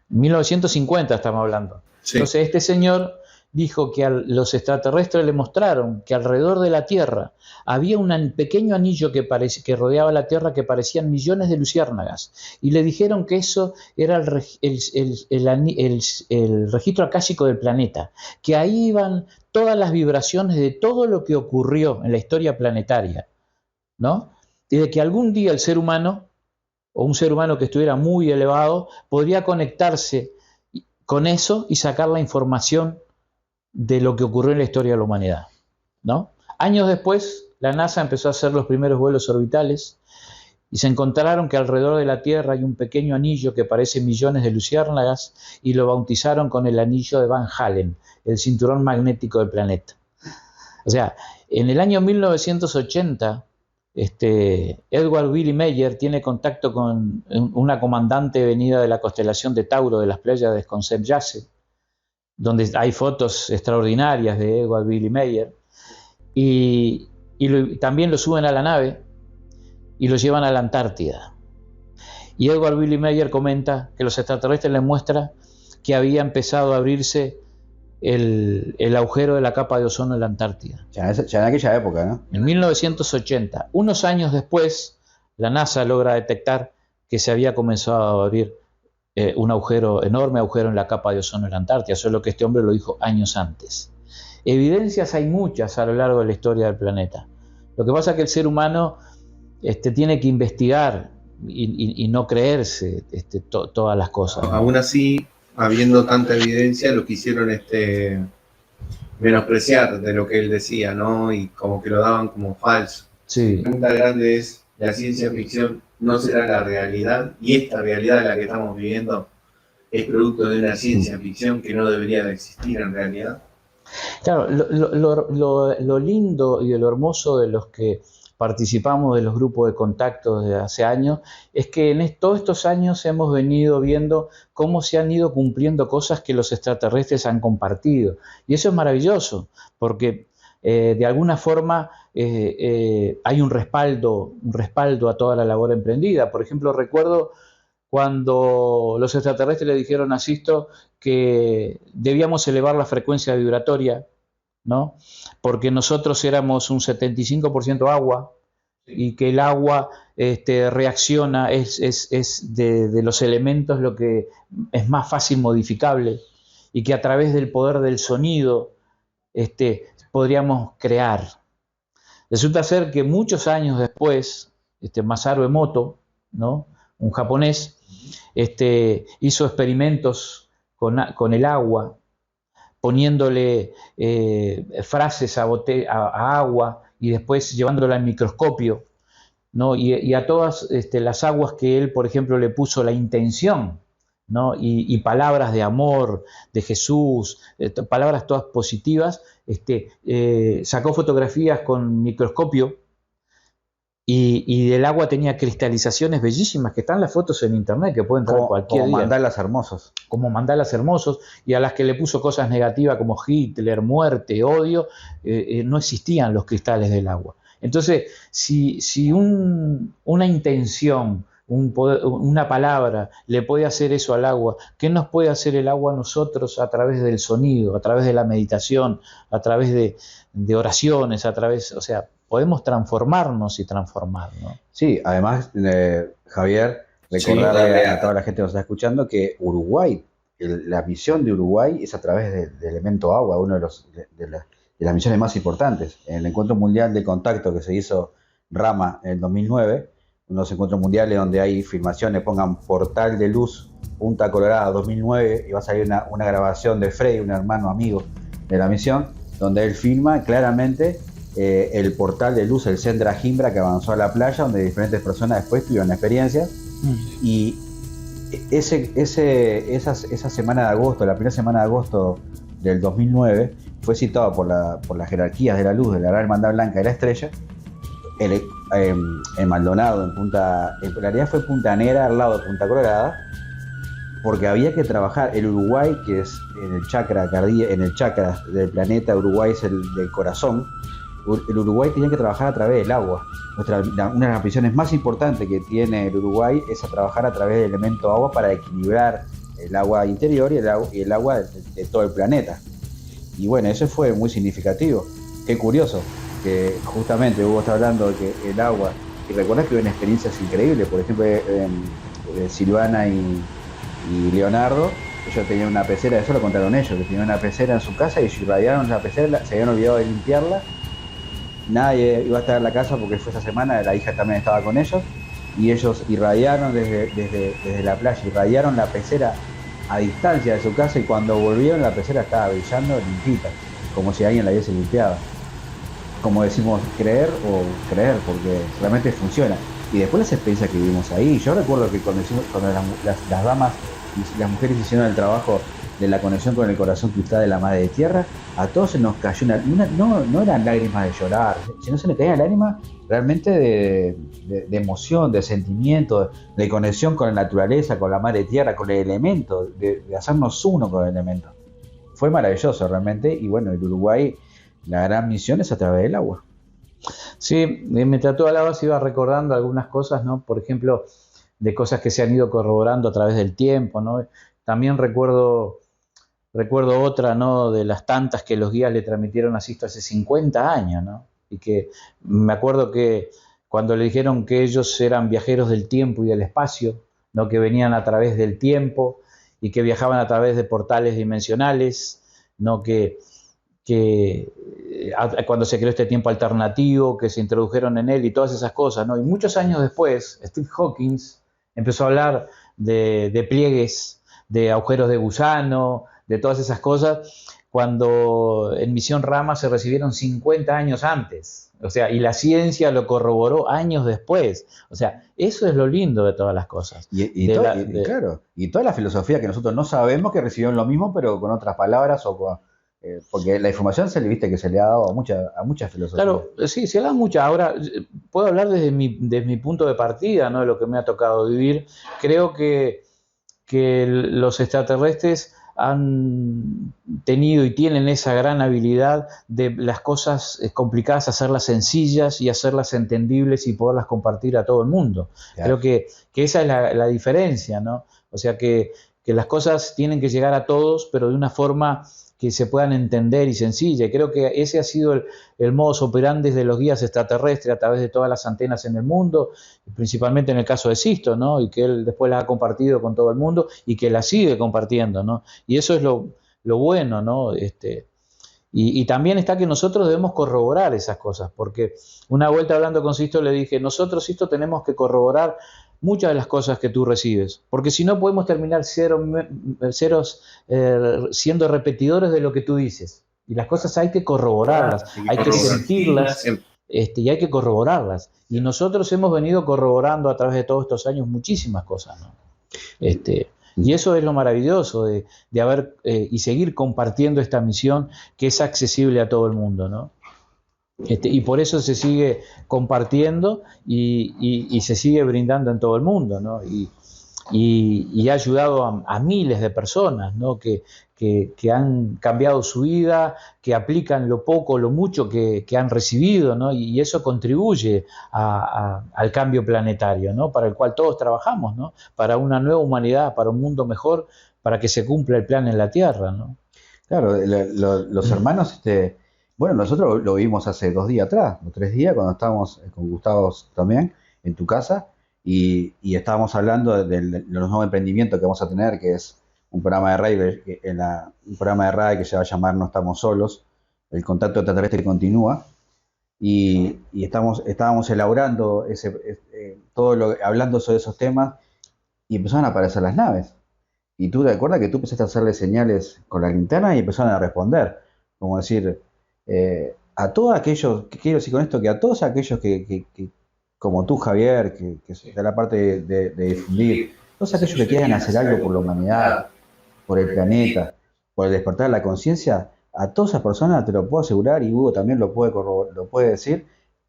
1950 estamos hablando. Sí. Entonces este señor dijo que los extraterrestres le mostraron que alrededor de la Tierra había un pequeño anillo que rodeaba la Tierra que parecían millones de luciérnagas, y le dijeron que eso era el registro acásico del planeta, que ahí iban todas las vibraciones de todo lo que ocurrió en la historia planetaria, ¿no? Y de que algún día el ser humano, o un ser humano que estuviera muy elevado, podría conectarse con eso y sacar la información de lo que ocurrió en la historia de la humanidad, ¿no? Años después, la NASA empezó a hacer los primeros vuelos orbitales y se encontraron que alrededor de la Tierra hay un pequeño anillo que parece millones de luciérnagas, y lo bautizaron con el anillo de Van Allen, el cinturón magnético del planeta. O sea, en el año 1980, Edward Willie Meyer tiene contacto con una comandante venida de la constelación de Tauro, de las playas de Concepción, donde hay fotos extraordinarias de Edward Willie Meyer, y también lo suben a la nave y lo llevan a la Antártida. Y Edward Willie Meyer comenta que los extraterrestres les muestran que había empezado a abrirse el agujero de la capa de ozono en la Antártida. Ya en aquella época, ¿no? En 1980. Unos años después, la NASA logra detectar que se había comenzado a abrir un enorme agujero en la capa de ozono en la Antártida, solo que este hombre lo dijo años antes. Evidencias hay muchas a lo largo de la historia del planeta. Lo que pasa es que el ser humano tiene que investigar y no creerse todas las cosas. Aún así, habiendo tanta evidencia, lo quisieron menospreciar de lo que él decía, ¿no? Y como que lo daban como falso. Sí. La pregunta grande es, ¿la ciencia ficción no será la realidad? Y esta realidad en la que estamos viviendo es producto de una ciencia ficción que no debería de existir en realidad. Claro, lo lindo y lo hermoso de los que participamos de los grupos de contacto desde hace años, es que en todos estos años hemos venido viendo cómo se han ido cumpliendo cosas que los extraterrestres han compartido. Y eso es maravilloso, porque de alguna forma hay un respaldo a toda la labor emprendida. Por ejemplo, recuerdo cuando los extraterrestres le dijeron a Sisto que debíamos elevar la frecuencia vibratoria, ¿no? Porque nosotros éramos un 75% agua y que el agua reacciona, es de los elementos lo que es más fácil modificable, y que a través del poder del sonido podríamos crear. Resulta ser que muchos años después, Masaru Emoto, ¿no?, un japonés, hizo experimentos con el agua, poniéndole frases a agua y después llevándola al microscopio, ¿no? Y a todas las aguas que él, por ejemplo, le puso la intención, ¿no? Y palabras de amor, de Jesús, palabras todas positivas, sacó fotografías con microscopio y del agua tenía cristalizaciones bellísimas, que están las fotos en internet, que pueden entrar cualquier día. Como mandalas hermosos. Como mandalas hermosos, y a las que le puso cosas negativas como Hitler, muerte, odio, no existían los cristales del agua. Entonces, si una intención, una palabra le puede hacer eso al agua, ¿qué nos puede hacer el agua a nosotros a través del sonido, a través de la meditación, a través de oraciones, o sea, podemos transformarnos y transformar, ¿no? Sí, además, Javier, recordarle a toda la gente que nos está escuchando que Uruguay, la misión de Uruguay es a través del elemento agua, uno de las misiones más importantes. En el Encuentro Mundial de Contacto que se hizo Rama en el 2009, unos encuentros mundiales donde hay filmaciones, pongan Portal de Luz, Punta Colorada 2009, y va a salir una grabación de Freddy, un hermano amigo de la misión, donde él filma claramente el portal de luz, el Sendra Jimbra, que avanzó a la playa, donde diferentes personas después tuvieron experiencias. Y esa semana de agosto, la primera semana de agosto del 2009, fue citado por las jerarquías de la luz de la Gran Hermandad Blanca y la Estrella, en Maldonado, en realidad fue Punta Negra, al lado de Punta Colorada, porque había que trabajar. El Uruguay, que es en el chakra del planeta, Uruguay es el del corazón. El Uruguay tenía que trabajar a través del agua. Una de las misiones más importantes que tiene el Uruguay es a trabajar a través del elemento agua para equilibrar el agua interior y el agua de todo el planeta. Y bueno, eso fue muy significativo. Qué curioso que justamente Hugo está hablando de que el agua, y recordás que hubo experiencias increíbles, por ejemplo Silvana y Leonardo, ellos tenían una pecera, eso lo contaron ellos, que tenían una pecera en su casa y irradiaron la pecera, se habían olvidado de limpiarla. Nadie iba a estar en la casa porque fue esa semana, la hija también estaba con ellos, y ellos irradiaron desde la playa, irradiaron la pecera a distancia de su casa, y cuando volvieron la pecera estaba brillando limpita, como si alguien la hubiese limpiado. Como decimos, creer, porque realmente funciona. Y después las experiencias que vivimos ahí, yo recuerdo que cuando las damas y las mujeres hicieron el trabajo de la conexión con el corazón cristal de la Madre de Tierra, a todos se nos cayó no eran lágrimas de llorar, sino se nos caían lágrimas realmente de emoción, de sentimiento, de conexión con la naturaleza, con la Madre Tierra, con el elemento, de hacernos uno con el elemento. Fue maravilloso realmente, y bueno, el Uruguay, la gran misión es a través del agua. Sí, mientras tú hablabas iba recordando algunas cosas, ¿no? Por ejemplo, de cosas que se han ido corroborando a través del tiempo, ¿no? También recuerdo otra, ¿no?, de las tantas que los guías le transmitieron a Sisto hace 50 años, ¿no? Y que me acuerdo que cuando le dijeron que ellos eran viajeros del tiempo y del espacio, ¿no?, que venían a través del tiempo y que viajaban a través de portales dimensionales, ¿no?, que cuando se creó este tiempo alternativo, que se introdujeron en él y todas esas cosas, ¿no? Y muchos años después, Steve Hawking empezó a hablar de pliegues, de agujeros de gusano, de todas esas cosas, cuando en Misión Rama se recibieron 50 años antes. O sea, y la ciencia lo corroboró años después. O sea, eso es lo lindo de todas las cosas. Claro, y toda la filosofía que nosotros no sabemos, que recibieron lo mismo, pero con otras palabras porque la información se le ha dado a muchas filosofías. Claro, sí, se le da mucha. Ahora, puedo hablar desde mi punto de partida, ¿no? De lo que me ha tocado vivir. Creo que los extraterrestres han tenido y tienen esa gran habilidad de las cosas complicadas hacerlas sencillas y hacerlas entendibles y poderlas compartir a todo el mundo. Claro. Creo que esa es la diferencia, ¿no? O sea que las cosas tienen que llegar a todos, pero de una forma que se puedan entender y sencilla. Y creo que ese ha sido el modus operandi de los guías extraterrestres a través de todas las antenas en el mundo, principalmente en el caso de Sisto, ¿no? Y que él después la ha compartido con todo el mundo y que la sigue compartiendo, ¿no? Y eso es lo bueno, ¿no? Y también está que nosotros debemos corroborar esas cosas, porque una vuelta hablando con Sisto le dije, nosotros, Sisto, tenemos que corroborar muchas de las cosas que tú recibes, porque si no podemos terminar siendo repetidores de lo que tú dices. Y las cosas hay que corroborarlas, hay que sentirlas y hay que corroborarlas. Y nosotros hemos venido corroborando a través de todos estos años muchísimas cosas, ¿no? Y eso es lo maravilloso de haber y seguir compartiendo esta misión que es accesible a todo el mundo, ¿no? Y por eso se sigue compartiendo y se sigue brindando en todo el mundo, ¿no? Y ha ayudado a miles de personas, ¿no? Que han cambiado su vida, que aplican lo poco, lo mucho que han recibido, ¿no? Y eso contribuye al cambio planetario, ¿no? Para el cual todos trabajamos, ¿no? Para una nueva humanidad, para un mundo mejor, para que se cumpla el plan en la Tierra, ¿no? Claro, los hermanos, bueno, nosotros lo vimos hace 2 días atrás, o 3 días, cuando estábamos con Gustavo también en tu casa, y estábamos hablando de los nuevos emprendimientos que vamos a tener, que es un programa de radio, un programa de radio que se va a llamar No Estamos Solos, el contacto extraterrestre continúa, y estábamos elaborando hablando sobre esos temas, y empezaron a aparecer las naves. Y tú te acuerdas que tú empezaste a hacerle señales con la linterna y empezaron a responder, como decir, a todos aquellos, que quiero decir con esto, que a todos aquellos que como tú, Javier, que de la parte de difundir, todos aquellos que quieran hacer algo por la humanidad, por el planeta, por el despertar de la conciencia, a todas esas personas, te lo puedo asegurar, y Hugo también lo puede decir,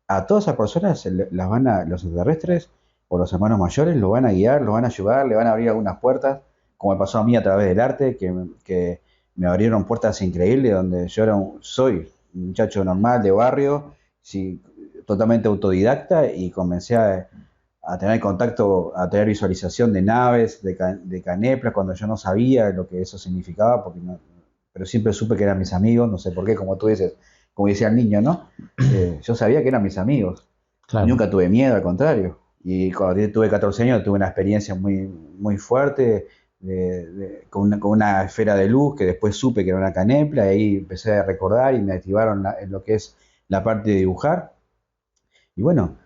a todas esas personas los extraterrestres o los hermanos mayores los van a guiar, los van a ayudar, le van a abrir algunas puertas, como me pasó a mí a través del arte, que me abrieron puertas increíbles, donde yo soy un muchacho normal de barrio, sí, totalmente autodidacta, y comencé a tener contacto, a tener visualización de naves, de caneplas, cuando yo no sabía lo que eso significaba, pero siempre supe que eran mis amigos, no sé por qué, como tú dices, como decía el niño, ¿no? Yo sabía que eran mis amigos. Claro. Nunca tuve miedo, al contrario. Y cuando tuve 14 años tuve una experiencia muy, muy fuerte, con una esfera de luz que después supe que era una canepla, y ahí empecé a recordar y me activaron en lo que es la parte de dibujar. Y bueno,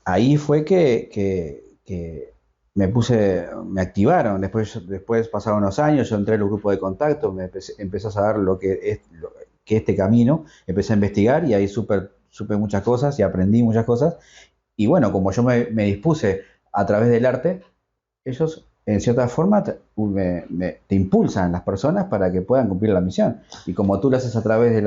ahí fue que me activaron. Después pasaron unos años, yo entré en los grupos de contacto, empecé a saber que este camino, empecé a investigar, y ahí supe muchas cosas y aprendí muchas cosas. Y bueno, como yo me dispuse a través del arte, ellos en cierta forma te impulsan las personas para que puedan cumplir la misión. Y como tú lo haces a través de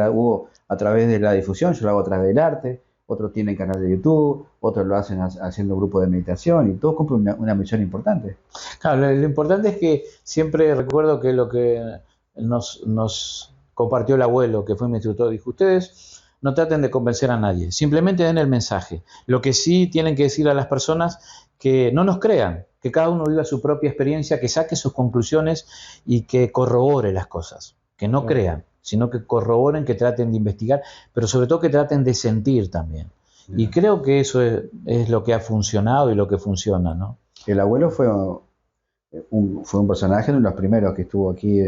la difusión, yo lo hago a través del arte, otros tienen canal de YouTube, otros lo hacen haciendo grupos de meditación, y todos cumplen una misión importante. Claro, lo importante es que siempre recuerdo que lo que nos compartió el abuelo, que fue mi instructor, dijo: ustedes no traten de convencer a nadie, simplemente den el mensaje. Lo que sí tienen que decir a las personas, que no nos crean, que cada uno viva su propia experiencia, que saque sus conclusiones y que corrobore las cosas, que no crean, sino que corroboren, que traten de investigar, pero sobre todo que traten de sentir también. Y creo que eso es lo que ha funcionado y lo que funciona, ¿no? El abuelo fue un personaje, uno de los primeros que estuvo aquí,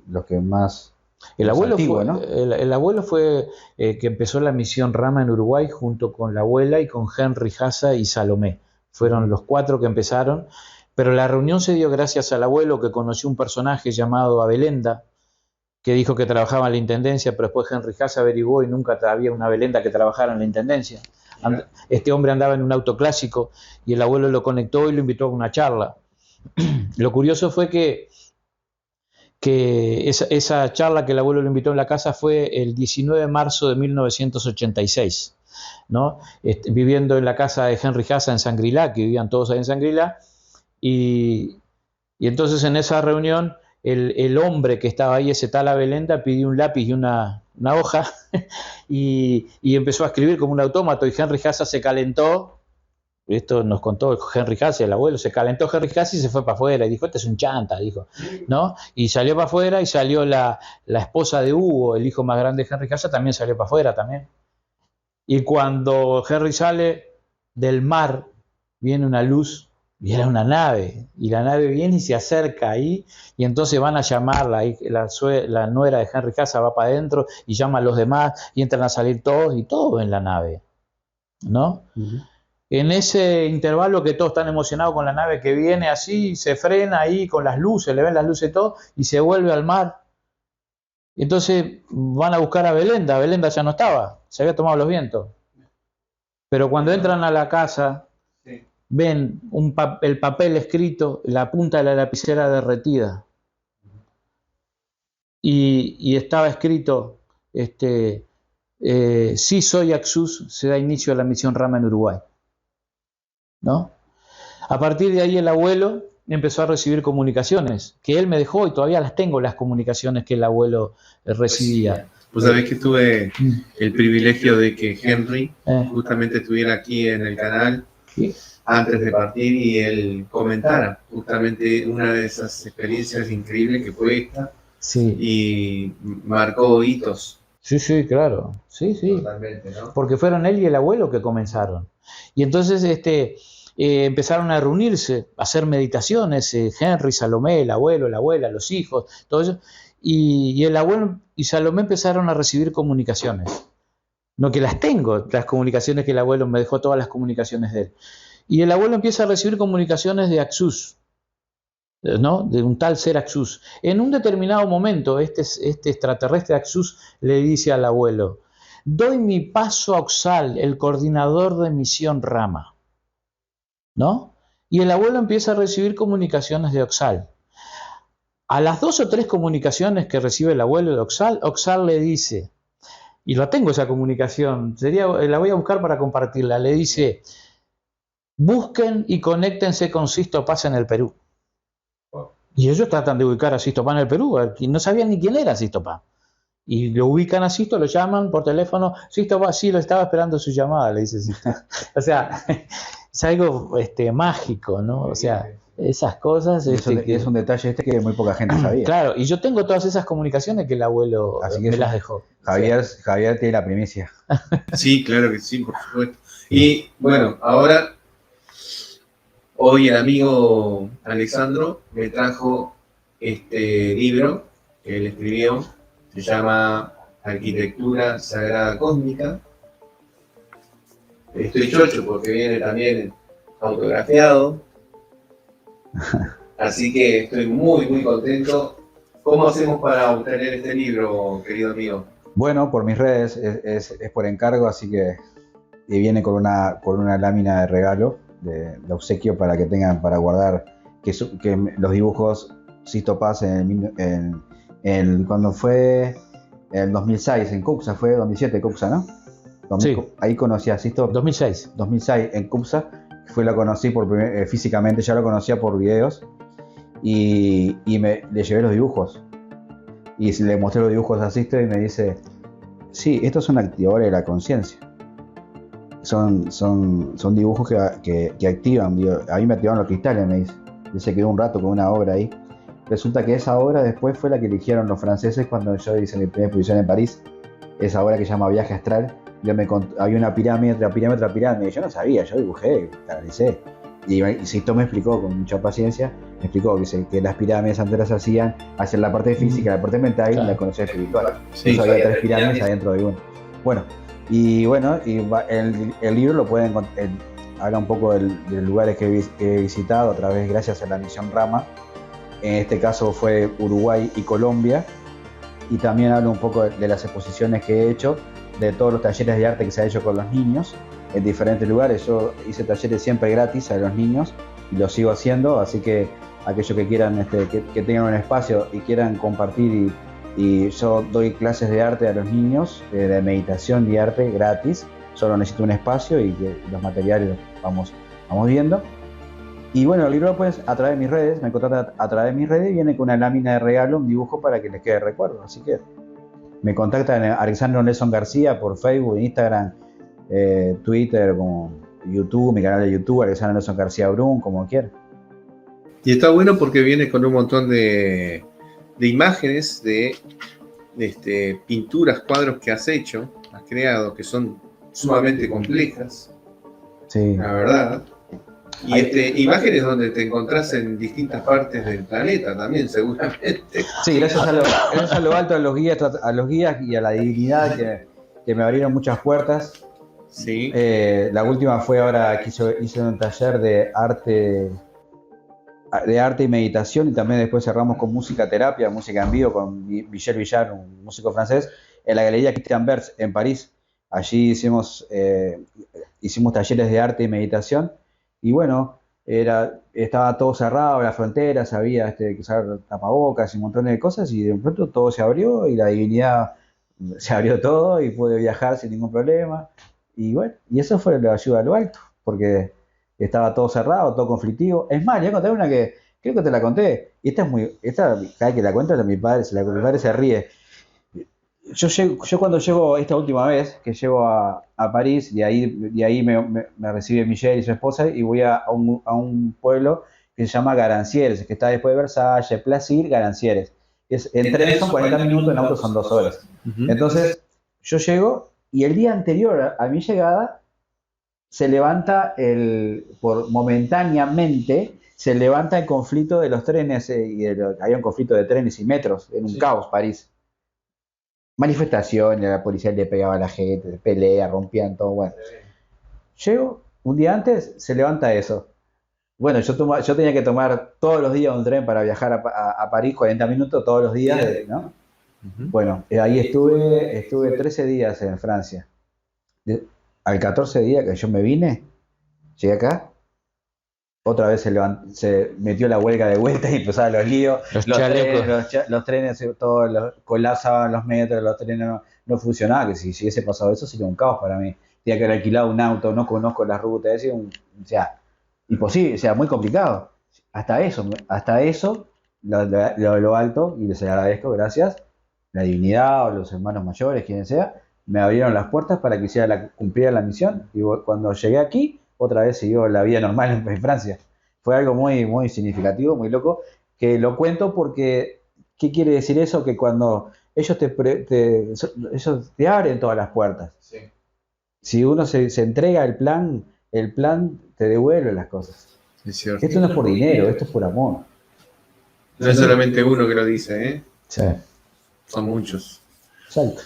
los que más... El abuelo fue que empezó la misión Rama en Uruguay junto con la abuela y con Henry Hassa y Salomé. Fueron los 4 que empezaron, pero la reunión se dio gracias al abuelo, que conoció un personaje llamado Abelenda, que dijo que trabajaba en la intendencia, pero después Henry Hassa averiguó y nunca había una Abelenda que trabajara en la intendencia. Este hombre andaba en un auto clásico y el abuelo lo conectó y lo invitó a una charla. Lo curioso fue que esa charla que el abuelo lo invitó en la casa fue el 19 de marzo de 1986. ¿no? Viviendo en la casa de Henry Hassa en Shangri-La, que vivían todos ahí en Shangri-La, y entonces en esa reunión el hombre que estaba ahí, ese tal Abelenda, pidió un lápiz y una hoja y empezó a escribir como un autómato, y Henry Hassa se calentó. Esto nos contó Henry Hassa, el abuelo, se calentó Henry Hassa y se fue para afuera y dijo, este es un chanta, dijo, ¿no? Y salió para afuera y salió la esposa de Hugo, el hijo más grande de Henry Hassa, también salió para afuera también. Y cuando Henry sale del mar, viene una luz y era una nave, y la nave viene y se acerca ahí, y entonces van a llamarla, y la nuera de Henry Hassa va para adentro y llama a los demás y entran a salir todos y todos en la nave, ¿no? Uh-huh. En ese intervalo que todos están emocionados con la nave que viene así, se frena ahí con las luces, le ven las luces y todo, y se vuelve al mar. Entonces van a buscar a Belenda. Belenda ya no estaba, se había tomado los vientos. Pero cuando entran a la casa, ven el papel escrito, la punta de la lapicera derretida. Y estaba escrito, sí soy Axus, se da inicio a la misión Rama en Uruguay. ¿No? A partir de ahí el abuelo empezó a recibir comunicaciones que él me dejó, y todavía las tengo, las comunicaciones que el abuelo recibía. Pues sabés que tuve el privilegio de que Henry justamente estuviera aquí en el canal antes de partir y él comentara justamente una de esas experiencias increíbles que fue esta, y marcó hitos. Sí, claro, sí. Totalmente, ¿no? Porque fueron él y el abuelo que comenzaron. Y entonces empezaron a reunirse, a hacer meditaciones, Henry, Salomé, el abuelo, la abuela, los hijos, todo eso. Y el abuelo y Salomé empezaron a recibir comunicaciones. No que las tengo, las comunicaciones que el abuelo me dejó, todas las comunicaciones de él. Y el abuelo empieza a recibir comunicaciones de Axus, ¿no? De un tal ser Axus. En un determinado momento, este extraterrestre Axus le dice al abuelo: doy mi paso a Oxal, el coordinador de misión Rama, ¿no? Y el abuelo empieza a recibir comunicaciones de Oxal. A las 2 o 3 comunicaciones que recibe el abuelo de Oxal, Oxal le dice, y la tengo esa comunicación, la voy a buscar para compartirla, le dice: busquen y conéctense con Sisto Paz en el Perú. Y ellos tratan de ubicar a Sisto Paz en el Perú, y no sabían ni quién era Sisto Paz. Y lo ubican a Sisto, lo llaman por teléfono, Sisto Paz, sí, lo estaba esperando su llamada, le dice Sisto. O sea, es algo mágico, ¿no? O sea, esas cosas... es un detalle que muy poca gente sabía. Claro, y yo tengo todas esas comunicaciones que el abuelo me las dejó. Javier tiene la primicia. Sí, claro que sí, por supuesto. Y bueno, ahora, hoy el amigo Alexandro me trajo este libro que él escribió, se llama Arquitectura Sagrada Cósmica. Estoy chocho porque viene también autografiado. Así que estoy muy, muy contento. ¿Cómo hacemos para obtener este libro, querido amigo? Bueno, por mis redes, es por encargo, así que viene con una lámina de regalo, de obsequio, para que tengan para guardar que los dibujos Sisto Paz cuando fue en 2006 en CUPSA, fue 2007 CUPSA, ¿no? Sí. Ahí conocí a Sisto. 2006 en CUPSA, lo conocí físicamente, ya lo conocía por videos, y le llevé los dibujos. Y le mostré los dibujos a Sisto y me dice: sí, estos son activadores de la conciencia. Son dibujos que activan. A mí me activaron los cristales, me dice. Y se quedó un rato con una obra ahí. Resulta que esa obra después fue la que eligieron los franceses cuando yo hice mi primera exposición en París. Esa obra que se llama Viaje Astral. Había una pirámide, otra pirámide. Yo no sabía, yo dibujé, analicé. Y Sisto me explicó con mucha paciencia, me explicó que las pirámides antes las hacían hacia la parte física, la parte mental y la conexión espiritual. Sí, eso había 3 pirámides adentro de uno. Bueno, el libro lo pueden encontrar, habla un poco de lugares que he visitado gracias a la misión Rama. En este caso fue Uruguay y Colombia, y también habla un poco de las exposiciones que he hecho, de todos los talleres de arte que se ha hecho con los niños en diferentes lugares. Yo hice talleres siempre gratis a los niños y lo sigo haciendo, así que aquellos que quieran que tengan un espacio y quieran compartir, y yo doy clases de arte a los niños, de meditación y arte gratis, solo necesito un espacio y que los materiales los vamos viendo. Y bueno, el libro pues a través de mis redes, me contacta a través de mis redes y viene con una lámina de regalo, un dibujo para que les quede recuerdo. Así que me contactan Alexandro Nelson García por Facebook, Instagram, Twitter, como YouTube, mi canal de YouTube, Alexandro Nelson García Brun, como quieran. Y está bueno porque viene con un montón de imágenes, de pinturas, cuadros que has hecho, has creado, que son sumamente complejas, Sí. la verdad. Y imágenes donde te encontrás en distintas partes del planeta también, seguramente. Sí, gracias a lo alto, a los guías y a la divinidad que me abrieron muchas puertas. Sí. La última fue ahora que hice un taller de arte y meditación, y también después cerramos con música terapia, música en vivo con Michel Villar, un músico francés, en la Galería Christian Berz en París. Allí hicimos talleres de arte y meditación, y bueno, estaba todo cerrado, las fronteras, había que usar tapabocas y un montón de cosas, y de pronto todo se abrió y la divinidad se abrió todo y pude viajar sin ningún problema. Y bueno, y eso fue la ayuda a lo alto, porque estaba todo cerrado, todo conflictivo. Es más, le voy a contar una que creo que te la conté, y esta cada vez que la cuento, mi padre se ríe. Yo cuando llego esta última vez, que llego a París, y ahí me recibe Michelle y su esposa, y voy a un pueblo que se llama Garancieres, que está después de Versalles, Placir, Garancieres. En tren son 40 minutos, en auto son 2 horas. Uh-huh. Entonces, yo llego, y el día anterior a mi llegada, se levanta momentáneamente, se levanta el conflicto de los trenes, había un conflicto de trenes y metros, en un caos París. Manifestaciones, la policía le pegaba a la gente, pelea, rompían todo, bueno. Llego, un día antes, se levanta eso. Bueno, yo tenía que tomar todos los días un tren para viajar a París, 40 minutos todos los días, ¿no? Uh-huh. Bueno, ahí estuve 13 días en Francia. Al 14 día que yo me vine, llegué acá, otra vez se metió la huelga de vuelta y empezaban los líos, los trenes todos colapsaban los metros, los trenes no funcionaban, que si hubiese pasado eso sería un caos para mí. Tenía que haber alquilado un auto, no conozco las rutas, o sea, imposible, o sea, muy complicado. Hasta eso, lo alto, y les agradezco, gracias, la divinidad o los hermanos mayores, quien sea, me abrieron las puertas para que cumpliera la misión, y cuando llegué aquí, otra vez siguió la vida normal en Francia. Fue algo muy, muy significativo, muy loco, que lo cuento porque, ¿qué quiere decir eso? Que cuando ellos te abren todas las puertas. Sí. Si uno se entrega al plan, el plan te devuelve las cosas. Es cierto. Esto no es por dinero, esto es por amor. No es solamente uno que lo dice, ¿eh? Sí. Son muchos. Exacto.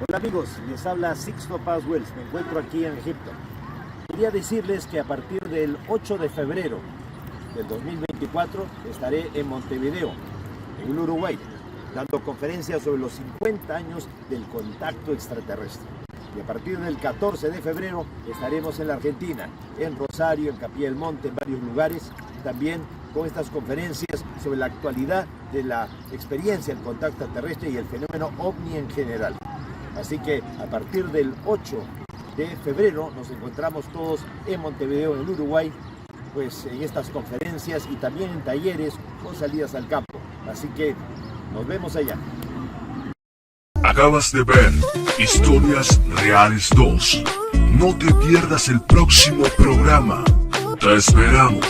Hola amigos, les habla Sixto Paz Wells, me encuentro aquí en Egipto. Quería decirles que a partir del 8 de febrero del 2024 estaré en Montevideo, en Uruguay, dando conferencias sobre los 50 años del contacto extraterrestre. Y a partir del 14 de febrero estaremos en la Argentina, en Rosario, en Capilla del Monte, en varios lugares, también con estas conferencias sobre la actualidad de la experiencia del contacto terrestre y el fenómeno OVNI en general. Así que a partir del 8 de febrero nos encontramos todos en Montevideo, en Uruguay, pues en estas conferencias y también en talleres con salidas al campo. Así que nos vemos allá. Acabas de ver Historias Reales 2. No te pierdas el próximo programa. Te esperamos.